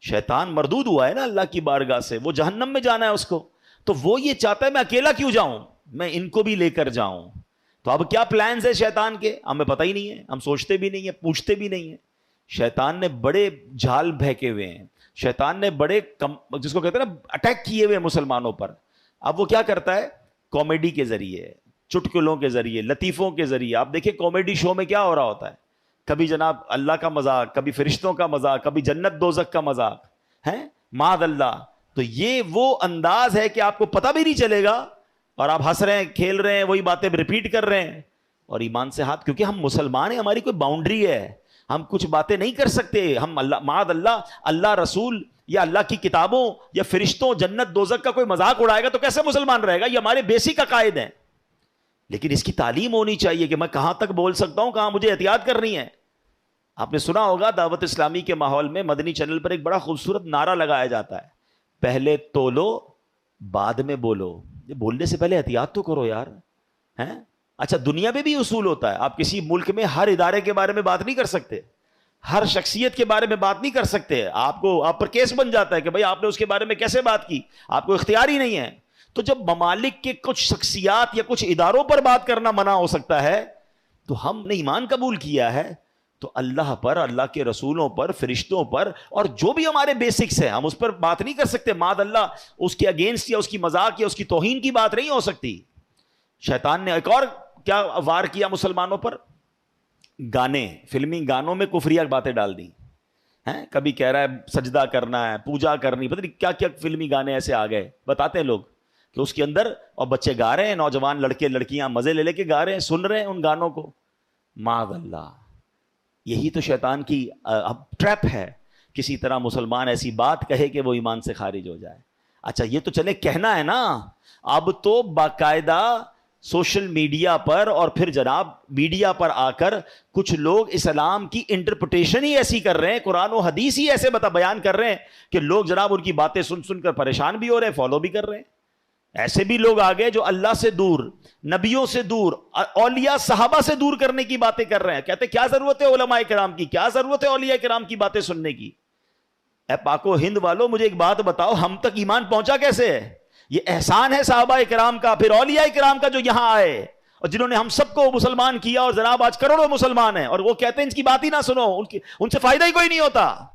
شیطان مردود ہوا ہے نا اللہ کی بارگاہ سے، وہ جہنم میں جانا ہے اس کو، تو وہ یہ چاہتا ہے میں اکیلا کیوں جاؤں، میں ان کو بھی لے کر جاؤں. تو اب کیا پلانز ہے شیطان کے، ہمیں پتہ ہی نہیں ہے، ہم سوچتے بھی نہیں ہیں، پوچھتے بھی نہیں ہیں. شیطان نے بڑے جھال بہکے ہوئے ہیں، شیطان نے بڑے جس کو کہتے ہیں نا اٹیک کیے ہوئے مسلمانوں پر. اب وہ کیا کرتا ہے، کامیڈی کے ذریعے، چٹکلوں کے ذریعے، لطیفوں کے ذریعے. آپ دیکھیں کامیڈی شو میں کیا ہو رہا ہوتا ہے، کبھی جناب اللہ کا مذاق، کبھی فرشتوں کا مذاق، کبھی جنت دوزخ کا مذاق ہے، معاذ اللہ. تو یہ وہ انداز ہے کہ آپ کو پتہ بھی نہیں چلے گا اور آپ ہنس رہے ہیں، کھیل رہے ہیں، وہی باتیں ریپیٹ کر رہے ہیں اور ایمان سے ہاتھ، کیونکہ ہم مسلمان ہیں، ہماری کوئی باؤنڈری ہے، ہم کچھ باتیں نہیں کر سکتے. ہم اللہ معاذ اللہ، اللہ رسول یا اللہ کی کتابوں یا فرشتوں جنت دوزخ کا کوئی مذاق اڑائے گا تو کیسے مسلمان رہے گا؟ یہ ہمارے بیسک عقائد ہیں. لیکن اس کی تعلیم ہونی چاہیے کہ میں کہاں تک بول سکتا ہوں، کہاں مجھے احتیاط کرنی ہے. آپ نے سنا ہوگا دعوت اسلامی کے ماحول میں مدنی چینل پر ایک بڑا خوبصورت نعرہ لگایا جاتا ہے، پہلے تولو بعد میں بولو. یہ بولنے سے پہلے احتیاط تو کرو یار، ہیں؟ اچھا دنیا میں بھی اصول ہوتا ہے، آپ کسی ملک میں ہر ادارے کے بارے میں بات نہیں کر سکتے، ہر شخصیت کے بارے میں بات نہیں کر سکتے. آپ پر کیس بن جاتا ہے کہ بھائی آپ نے اس کے بارے میں کیسے بات کی، آپ کو اختیار ہی نہیں ہے. تو جب ممالک کے کچھ شخصیات یا کچھ اداروں پر بات کرنا منع ہو سکتا ہے، تو ہم نے ایمان قبول کیا ہے تو اللہ پر، اللہ کے رسولوں پر، فرشتوں پر، اور جو بھی ہمارے بیسکس ہیں ہم اس پر بات نہیں کر سکتے. معاذ اللہ اس کے اگینسٹ یا اس کی مذاق یا اس کی توہین کی بات نہیں ہو سکتی. شیطان نے ایک اور کیا وار کیا مسلمانوں پر، گانے، فلمی گانوں میں کفریہ باتیں ڈال دی ہیں. کبھی کہہ رہا ہے سجدہ کرنا ہے، پوجا کرنی، پتہ نہیں کیا کیا فلمی گانے ایسے آ گئے. بتاتے ہیں لوگ کہ اس کے اندر، اور بچے گا رہے ہیں، نوجوان لڑکے لڑکیاں مزے لے لے کے گا رہے ہیں، سن رہے ہیں ان گانوں کو. معاذ اللہ، یہی تو شیطان کی ٹریپ ہے. کسی طرح مسلمان ایسی بات کہے کہ وہ ایمان سے خارج ہو جائے. اچھا یہ تو چلے کہنا ہے نا، اب تو باقاعدہ سوشل میڈیا پر اور پھر جناب میڈیا پر آ کر کچھ لوگ اسلام کی انٹرپریٹیشن ہی ایسی کر رہے ہیں، قرآن و حدیث ہی ایسے بیان کر رہے ہیں کہ لوگ جناب ان کی باتیں سن سن کر پریشان بھی ہو رہے ہیں، فالو بھی کر رہے ہیں. ایسے بھی لوگ آگئے جو اللہ سے دور، نبیوں سے دور، اولیاء صحابہ سے دور کرنے کی باتیں کر رہے ہیں. کہتے کیا ضرورت ہے علماء کرام کی، کیا ضرورت ہے اولیاء کرام کی باتیں سننے کی. اے پاک و ہند والو مجھے ایک بات بتاؤ، ہم تک ایمان پہنچا کیسے ہے؟ یہ احسان ہے صحابہ کرام کا، پھر اولیاء کرام کا جو یہاں آئے اور جنہوں نے ہم سب کو مسلمان کیا، اور جناب آج کروڑوں مسلمان ہیں اور وہ کہتے ہیں ان کی بات ہی نہ سنو، ان سے فائدہ ہی کوئی نہیں ہوتا.